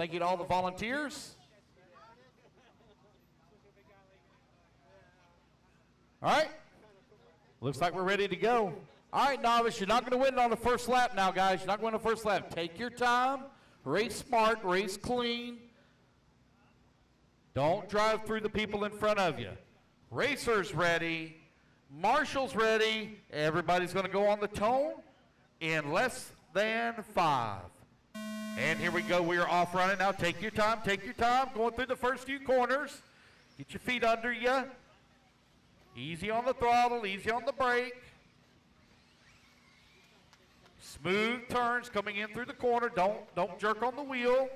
Thank you to all the volunteers. All right. Looks like we're ready to go. All right, Novice, you're not going to win it on the first lap now, guys. You're not going to win the first lap. Take your time. Race smart. Race clean. Don't drive through the people in front of you. Racers ready. Marshall's ready. Everybody's going to go on the tone in less than 5. And here we go. We are off running now. Take your time. Take your time. Going through the first few corners. Get your feet under you. Easy on the throttle. Easy on the brake. Smooth turns coming in through the corner. Don't jerk on the wheel.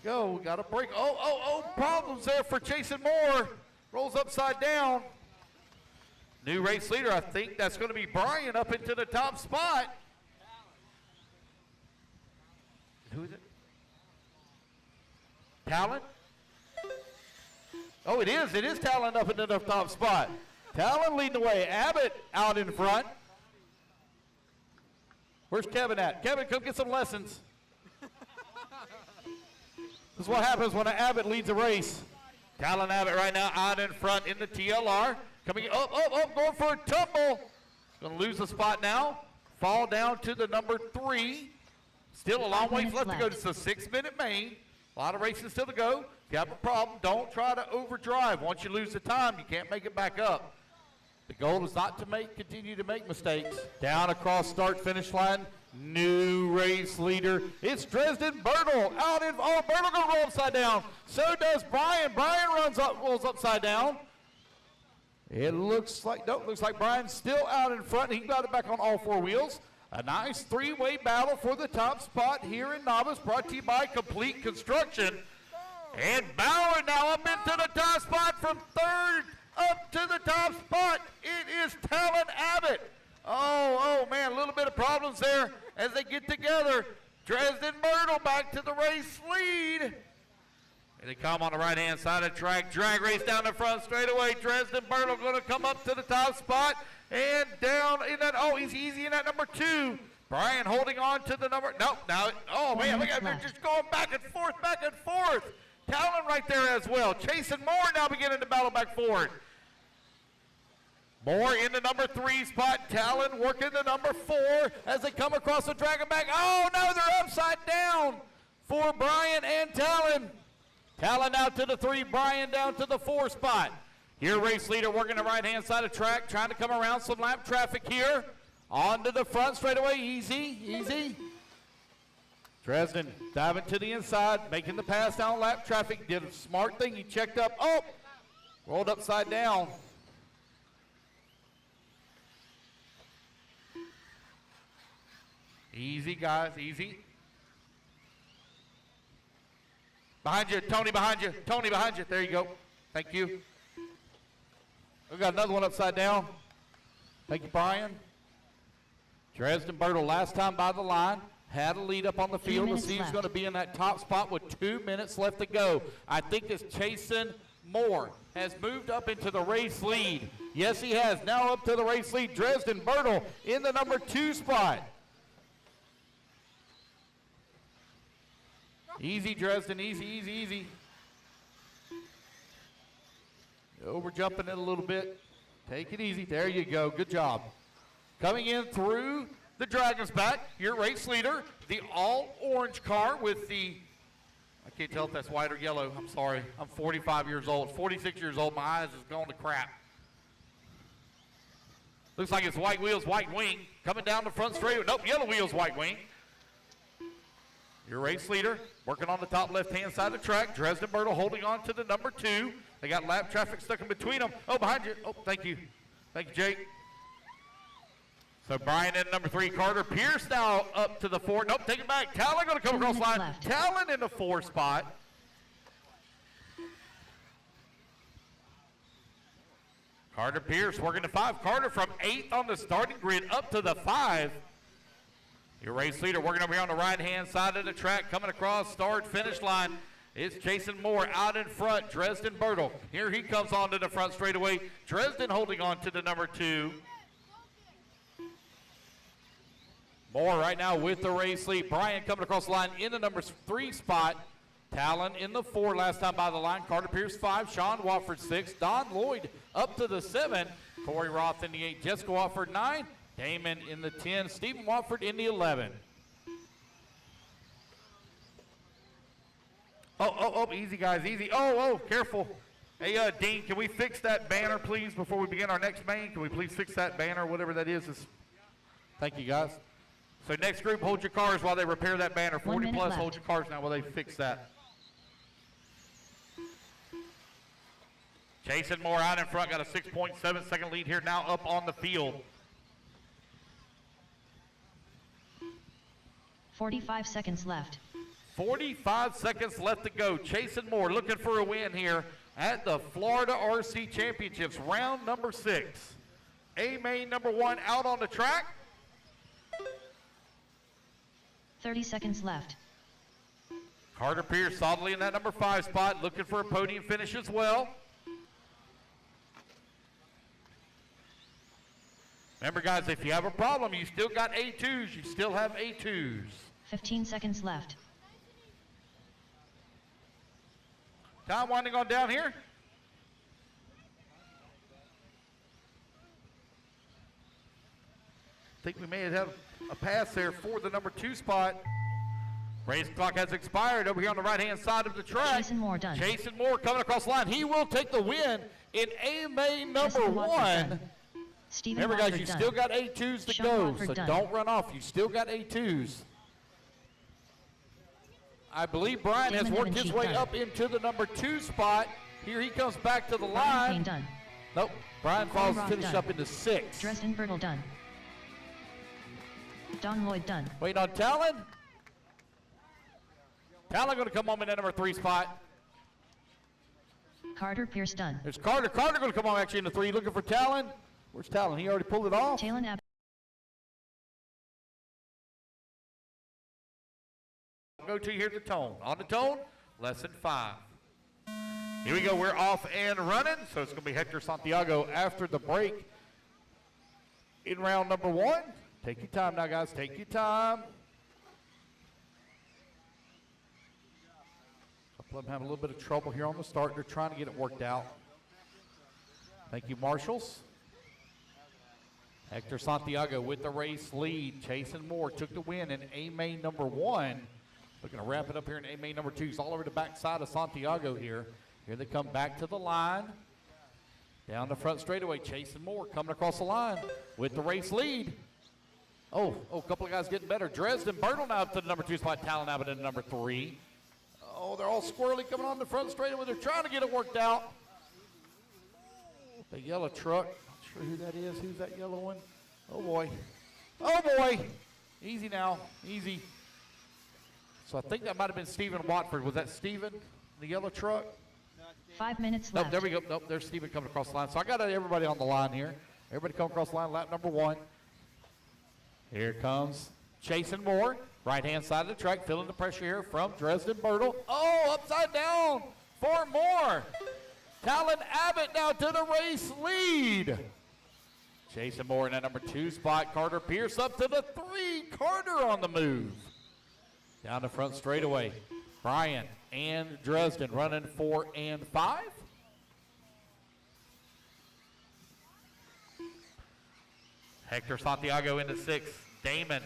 There we go. We got a brake. Oh, problems there for Chasen Moore. Rolls upside down. New race leader, I think that's going to be Brian up into the top spot. Who is it? Talon? Oh, it is. It is Talon up into the top spot. Talon leading the way. Abbott out in front. Where's Kevin at? Kevin, come get some lessons. This is what happens when an Abbott leads a race. Talon Abbott right now out in front in the TLR. Coming up, going for a tumble. Going to lose the spot now. Fall down to the number 3. Still a long ways left to go. It's a 6-minute main. A lot of racing still to go. If you have a problem, don't try to overdrive. Once you lose the time, you can't make it back up. The goal is not to continue to make mistakes. Down across start-finish line, new race leader. It's Dresden BURTLE out in. Oh, BURTLE gonna roll upside down. So does Brian. Brian rolls upside down. It looks like Brian's still out in front. He got it back on all 4 wheels. A nice 3-way battle for the top spot here in Novice, brought to you by Complete Construction. And Bauer now up into the top spot from 3rd. Up to the top spot, it is Talon Abbott. Oh man, a little bit of problems there as they get together. Dresden BURTLE back to the race lead. And they come on the right-hand side of the track. Drag race down the front straightaway. Dresden BURTLE going to come up to the top spot and down in that. Oh, he's easy in that number 2. Brian holding on to the number. Nope. Now, oh man, look at they're just going back and forth, back and forth. Talon right there as well. Chasen Moore now beginning to battle back forward. Moore in the number 3 spot. Talon working the number 4 as they come across the dragon back. Oh no, they're upside down for Brian and Talon. Talon out to the 3, Brian down to the 4 spot. Here race leader working the right-hand side of track, trying to come around some lap traffic here. Onto the front straightaway, easy. Dresden diving to the inside, making the pass down lap traffic. Did a smart thing, he checked up. Oh, rolled upside down. Easy, guys, easy. Behind you, Tony, behind you. Tony, behind you. There you go. Thank you. We got another one upside down. Thank you, Brian. Dresden BURTLE last time by the line. Had a lead up on the field. Let's see who's going to be in that top spot with 2 minutes left to go. I think it's Chasen Moore has moved up into the race lead. Yes, he has. Now up to the race lead. Dresden BURTLE in the number 2 spot. Easy, Dresden, easy. Over jumping it a little bit. Take it easy. There you go. Good job. Coming in through the Dragon's back, your race leader, the all-orange car with the, I can't tell if that's white or yellow. I'm sorry. I'm 45 years old, 46 years old. My eyes is going to crap. Looks like it's white wheels, white wing. Coming down the front straight. Nope, yellow wheels, white wing. Your race leader working on the top left-hand side of the track. Dresden BURTLE holding on to the number 2. They got lap traffic stuck in between them. Oh, behind you. Oh, thank you. Thank you, Jake. So Brian in number 3. Carter Pierce now up to the 4. Nope, take it back. Talon going to come across the line. Talon in the 4 spot. Carter Pierce working the 5. Carter from 8th on the starting grid up to the 5. Your race leader working over here on the right-hand side of the track, coming across start-finish line. It's Chasen Moore out in front, Dresden BURTLE. Here he comes onto the front straightaway. Dresden holding on to the number 2. Moore right now with the race lead. Brian coming across the line in the number 3 spot. Talon in the 4 last time by the line. Carter Pierce 5. Sean Watford 6. Don Lloyd up to the 7. Corey Roth in the 8. Jessica Watford 9. Damon in the 10. Stephen Watford in the 11. Oh, easy guys, easy. Oh, careful. Hey, Dean, can we fix that banner, please, before we begin our next main? Can we please fix that banner, whatever that is? Thank you, guys. So next group, hold your cars while they repair that banner. 40 plus, hold your cars now while they fix that. Jason Moore out in front, got a 6.7 second lead here now up on the field. 45 seconds left. 45 seconds left to go. Jason Moore looking for a win here at the Florida RC Championships, round number 6. A-main number 1 out on the track. 30 seconds left. Carter Pierce solidly in that number 5 spot, looking for a podium finish as well. Remember guys, if you have a problem, you still got A2s, you still have A2s. 15 seconds left. Time winding on down here. I think we may have had a pass there for the number 2 spot. Race clock has expired over here on the right-hand side of the track. Jason Moore done. Jason Moore coming across the line. He will take the win in A-main number 1. Remember guys, you still got A2s to go, so don't run off. You still got A2s. I believe Brian has worked his way up into the number 2 spot. Here he comes back to the line. Done. Nope, Brian falls to finish up into 6. Dresden BURTLE done. Don Lloyd done. Waiting on Talon. Talon going to come home in that number 3 spot. Carter Pierce done. There's Carter. Carter going to come home actually in the 3, looking for Talon. Where's Talon? He already pulled it off. TALAN ABBOTT. Go to here the tone. On the tone, lesson 5. Here we go. We're off and running. So it's going to be Hector Santiago after the break in round number 1. Take your time now, guys. Take your time. A couple of them have a little bit of trouble here on the start. They're trying to get it worked out. Thank you, marshals. Hector Santiago with the race lead. Jason Moore took the win in A-main number 1. Looking to wrap it up here in A-main number 2. It's all over the backside of Santiago here. Here they come back to the line. Down the front straightaway, Jason Moore coming across the line with the race lead. Oh, a couple of guys getting better. Dresden BURTLE now up to the number 2 spot. Talon Abbott in number 3. Oh, they're all squirrely coming on the front straightaway. They're trying to get it worked out. The yellow truck. Not sure who that is. Who's that yellow one? Oh, boy. Oh, boy. Easy now. Easy. So I think that might have been Stephen Watford. Was that Stephen, the yellow truck? 5 minutes left. Nope, there we go. Nope, there's Stephen coming across the line. So I got everybody on the line here. Everybody come across the line, lap number 1. Here comes Jason Moore, right-hand side of the track, feeling the pressure here from Dresden BURTLE. Oh, upside down for Moore. Talon Abbott now to the race lead. Jason Moore in that number 2 spot. Carter Pierce up to the 3. Carter on the move. Down the front straightaway, Brian and Dresden running 4 and 5. Hector Santiago in the 6, Damon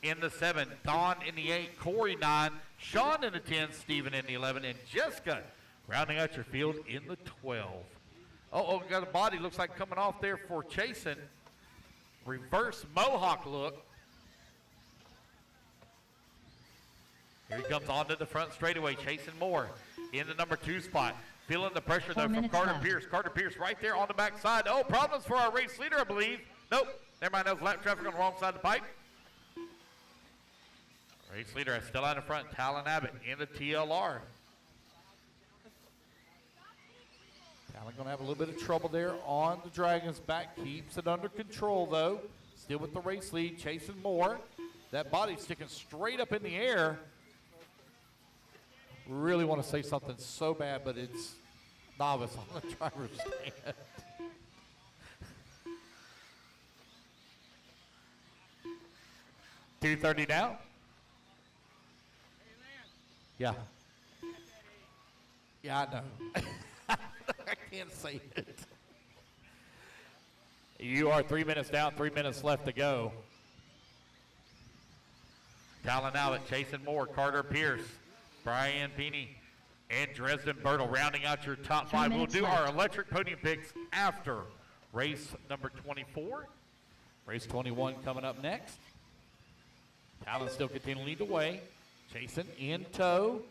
in the 7, Don in the 8, Corey 9, Sean in the 10, Stephen in the 11, and Jessica rounding out your field in the 12. Oh, got a body looks like coming off there for CHASEN. Reverse mohawk look. Here he comes onto the front straightaway. Jason Moore in the number 2 spot. Feeling the pressure though from Carter Pierce. Carter Pierce right there on the backside. Oh, problems for our race leader, I believe. Nope. Never mind, that was lap traffic on the wrong side of the pipe. Race leader is still out in front. Talon Abbott in the TLR. Talon going to have a little bit of trouble there on the Dragon's back. Keeps it under control though. Still with the race lead. Jason Moore. That body sticking straight up in the air. Really want to say something so bad, but it's Novice on the driver's stand. 2:30 now. Yeah. Yeah, I know. I can't say it. You are 3 minutes down, 3 minutes left to go. TALAN Abbott, Chasen Moore, Carter Pierce, Brian PEINE, and Dresden BURTLE rounding out your top 5. We'll do our electric podium picks after race number 24. Race 21 coming up next. TALAN still continuing to lead the way. Chasen in tow.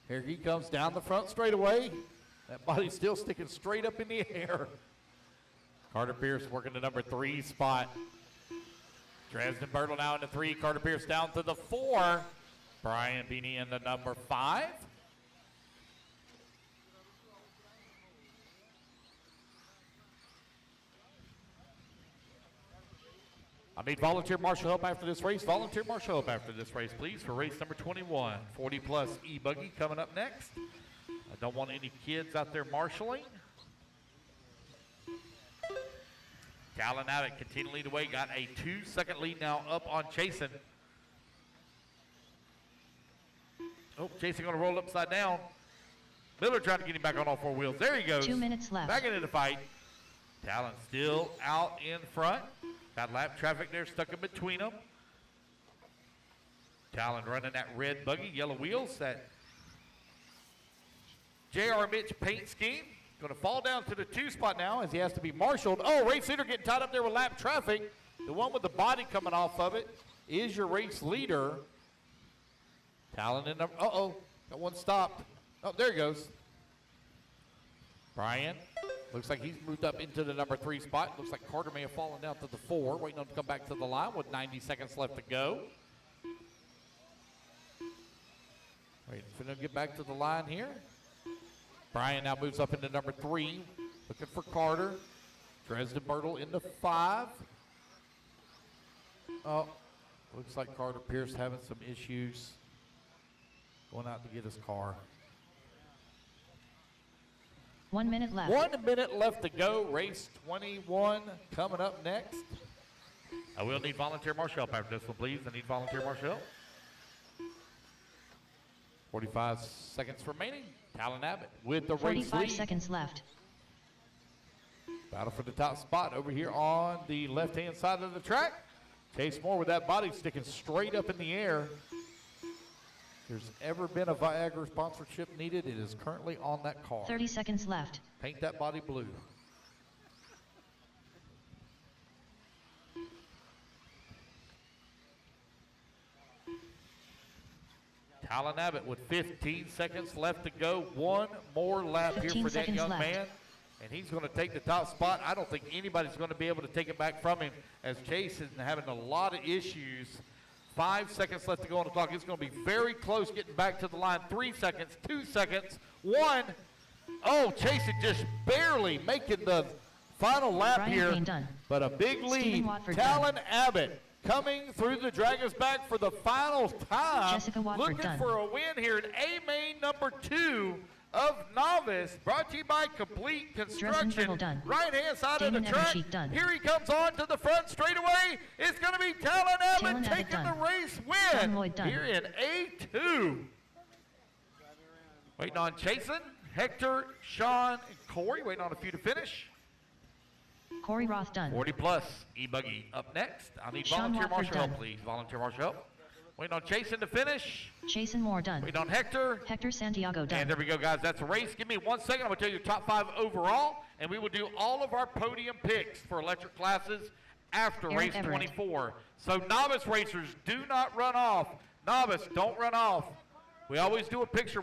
Here he comes down the front straightaway. That body's still sticking straight up in the air. Carter Pierce working the number 3 spot. Dresden BURTLE now in the 3. Carter Pierce down to the 4. Brian PEINE in the number 5. I need volunteer marshal help after this race. Volunteer marshal help after this race, please, for race number 21. 40-plus e-buggy coming up next. I don't want any kids out there marshaling. TALAN Abbott continuing to lead the way. Got a 2-second lead now up on Chasen. Oh, Chasen going to roll upside down. Miller trying to get him back on all 4 wheels. There he goes. 2 minutes left. Back into the fight. TALAN still out in front. Got lap traffic there stuck in between them. TALAN running that red buggy, yellow wheels, that J.R. Mitch paint scheme. Going to fall down to the 2 spot now as he has to be marshaled. Oh, race leader getting tied up there with lap traffic. The one with the body coming off of it is your race leader. TALAN in number, uh-oh, got one stopped. Oh, there he goes. Brian, looks like he's moved up into the number 3 spot. Looks like Carter may have fallen down to the 4, waiting on him to come back to the line with 90 seconds left to go. Waiting for him to get back to the line here. Brian now moves up into number 3, looking for Carter. Dresden BURTLE into 5. Oh, looks like Carter Pierce having some issues. Going out to get his car. 1 minute left. 1 minute left to go. Race 21 coming up next. I will need volunteer marshal help after this one, please. I need volunteer marshal help. 45 seconds remaining. TALAN Abbott with the race lead. 45 seconds left. Battle for the top spot over here on the left-hand side of the track. Chase Moore with that body sticking straight up in the air. If there's ever been a Viagra sponsorship needed, it is currently on that car. 30 seconds left. Paint that body blue. TALAN Abbott with 15 seconds left to go. One more lap here for that young man. And he's going to take the top spot. I don't think anybody's going to be able to take it back from him as Chase is having a lot of issues. 5 seconds left to go on the clock. It's going to be very close getting back to the line. 3 seconds, 2 seconds, 1. Oh, Chase is just barely making the final lap Brian here. PEINE done. But a big lead. TALAN Abbott coming through the Dragon's Back for the final time. Jessica Watford looking done. for a win here in A-Main number 2 of Novice, brought to you by Complete Construction. Done. Right-hand side Damon of the track. Done. Here he comes on to the front straightaway. It's going to be TALAN Abbott taking the race win here in A2. Waiting on Chasen, Hector, Sean, and Corey. Waiting on a few to finish. Corey Roth done. 40-plus e-buggy up next. I need Sean volunteer Watford marshal help, done. please. Volunteer marshal help. Waiting on Chasen to finish. Chasen Moore done. Waiting on Hector. Hector Santiago done. And there we go, guys. That's a race. Give me 1 second. I'm going to tell you the top 5 overall, and we will do all of our podium picks for electric classes after Eric race Everett. 24. So novice racers, do not run off. Novice, don't run off. We always do a picture.